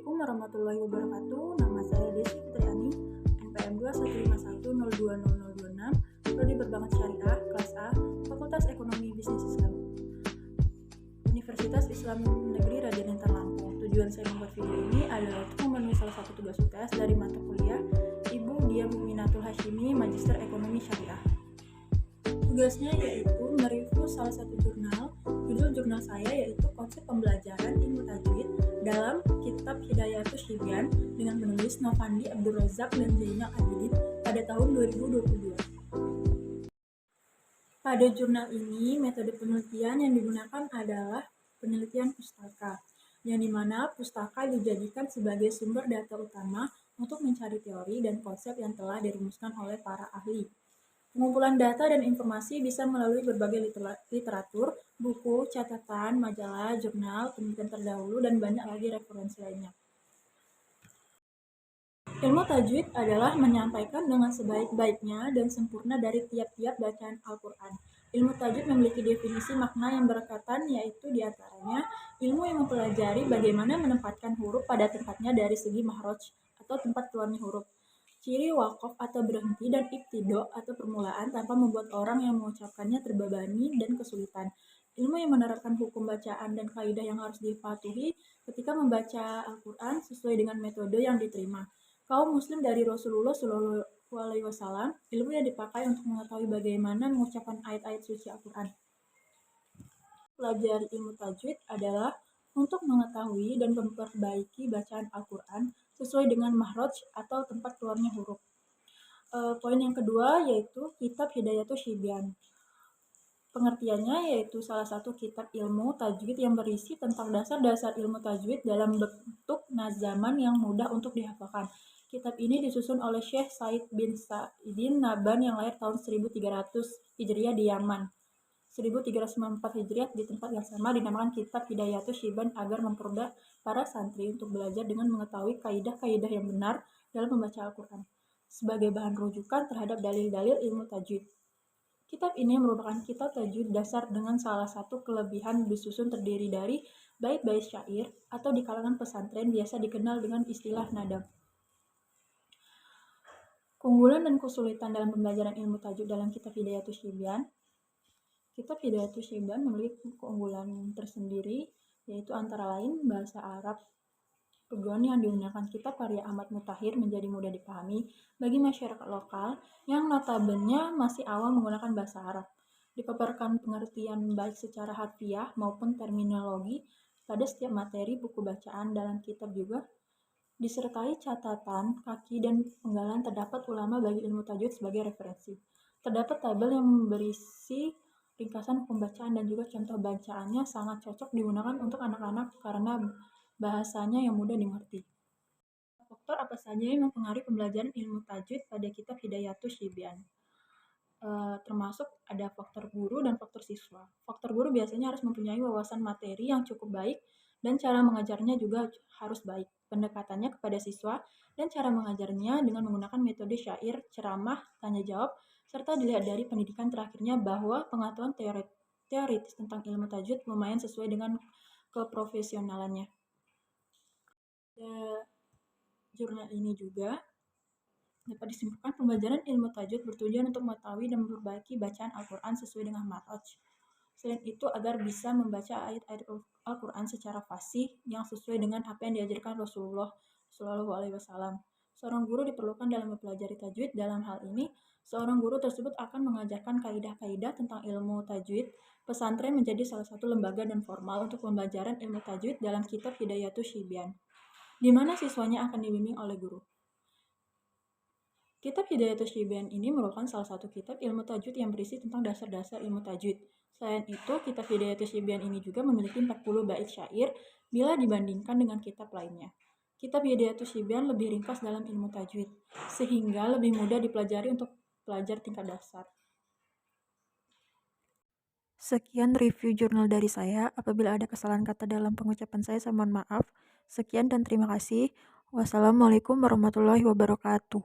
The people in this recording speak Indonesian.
Assalamualaikum warahmatullahi wabarakatuh. Nama saya Desi Fitriani, NPM 21510200026, Prodi Perbankan Syariah, kelas A, Fakultas Ekonomi Bisnis Islam, Universitas Islam Negeri Raden Intan Lampung. Tujuan saya membuat video ini adalah untuk memenuhi salah satu tugas UTS dari mata kuliah Ibu Diah Muminatul Hashimi, Magister Ekonomi Syariah. Tugasnya yaitu mereview salah satu jurnal. Judul jurnal saya yaitu Konsep Pembelajaran Ilmu Tajwid dalam Kitab Hidayatus Syibyan dengan penulis Novandi Abdul Razak dan Zainal Abidin pada tahun 2022. Pada jurnal ini, metode penelitian yang digunakan adalah penelitian pustaka, yang dimana pustaka dijadikan sebagai sumber data utama untuk mencari teori dan konsep yang telah dirumuskan oleh para ahli. Pengumpulan data dan informasi bisa melalui berbagai literatur, buku, catatan, majalah, jurnal, penelitian terdahulu, dan banyak lagi referensi lainnya. Ilmu tajwid adalah menyampaikan dengan sebaik-baiknya dan sempurna dari tiap-tiap bacaan Al-Quran. Ilmu tajwid memiliki definisi makna yang berkaitan, yaitu diantaranya ilmu yang mempelajari bagaimana menempatkan huruf pada tempatnya dari segi mahraj atau tempat keluarnya huruf, ciri waqaf atau berhenti, dan ibtido atau permulaan tanpa membuat orang yang mengucapkannya terbebani dan kesulitan. Ilmu yang menerapkan hukum bacaan dan kaidah yang harus dipatuhi ketika membaca Al-Quran sesuai dengan metode yang diterima. Kaum muslim dari Rasulullah SAW, ilmu yang dipakai untuk mengetahui bagaimana mengucapkan ayat-ayat suci Al-Quran. Pelajari ilmu tajwid adalah untuk mengetahui dan memperbaiki bacaan Al-Quran sesuai dengan mahraj atau tempat keluarnya huruf. Poin yang kedua yaitu Kitab Hidayatus Syibyan. Pengertiannya yaitu salah satu kitab ilmu tajwid yang berisi tentang dasar-dasar ilmu tajwid dalam bentuk nazaman yang mudah untuk dihafalkan. Kitab ini disusun oleh Syekh Said bin Sa'idin Naban yang lahir tahun 1300 Hijriah di Yaman. 1394 Hijriah di tempat yang sama dinamakan Kitab Hidayatus Syibyan agar mempermudah para santri untuk belajar dengan mengetahui kaidah-kaidah yang benar dalam membaca Al-Quran sebagai bahan rujukan terhadap dalil-dalil ilmu tajwid. Kitab ini merupakan kitab tajwid dasar dengan salah satu kelebihan disusun terdiri dari bait-bait syair atau di kalangan pesantren biasa dikenal dengan istilah nadam. Keunggulan dan kesulitan dalam pembelajaran ilmu tajwid dalam Kitab Hidayatus Syibyan. Kitab Hidayatus Syibyan memiliki keunggulan tersendiri, yaitu antara lain bahasa Arab. Tujuan yang digunakan kitab karya Ahmad Mutahhir menjadi mudah dipahami bagi masyarakat lokal yang notabene masih awam menggunakan bahasa Arab. Dipaparkan pengertian baik secara harfiah maupun terminologi pada setiap materi buku bacaan dalam kitab juga disertai catatan kaki dan penggalan terdapat ulama bagi ilmu tajwid sebagai referensi. Terdapat tabel yang berisi ringkasan pembacaan dan juga contoh bacaannya sangat cocok digunakan untuk anak-anak karena bahasanya yang mudah dimengerti. Faktor apa saja yang mempengaruhi pembelajaran ilmu tajwid pada Kitab Hidayatus Syibyan? Termasuk ada faktor guru dan faktor siswa. Faktor guru biasanya harus mempunyai wawasan materi yang cukup baik dan cara mengajarnya juga harus baik. Pendekatannya kepada siswa dan cara mengajarnya dengan menggunakan metode syair, ceramah, tanya jawab, serta dilihat dari pendidikan terakhirnya bahwa pengetahuan teoritis tentang ilmu tajwid lumayan sesuai dengan keprofesionalannya. Jurnal ini juga dapat disimpulkan pembelajaran ilmu tajwid bertujuan untuk mengetahui dan memperbaiki bacaan Al-Quran sesuai dengan makhraj. Selain itu agar bisa membaca ayat-ayat Al-Quran secara fasih yang sesuai dengan apa yang diajarkan Rasulullah SAW. Seorang guru diperlukan dalam mempelajari tajwid. Dalam hal ini, seorang guru tersebut akan mengajarkan kaidah-kaidah tentang ilmu tajwid. Pesantren menjadi salah satu lembaga dan formal untuk pembelajaran ilmu tajwid dalam Kitab Hidayatus Syibyan, di mana siswanya akan dibimbing oleh guru. Kitab Hidayatus Syibyan ini merupakan salah satu kitab ilmu tajwid yang berisi tentang dasar-dasar ilmu tajwid. Selain itu, Kitab Hidayatus Syibyan ini juga memiliki 40 bait syair bila dibandingkan dengan kitab lainnya. Kitab Hidayatus Syibyan lebih ringkas dalam ilmu tajwid, sehingga lebih mudah dipelajari untuk pelajar tingkat dasar. Sekian review jurnal dari saya. Apabila ada kesalahan kata dalam pengucapan saya mohon maaf. Sekian dan terima kasih. Wassalamualaikum warahmatullahi wabarakatuh.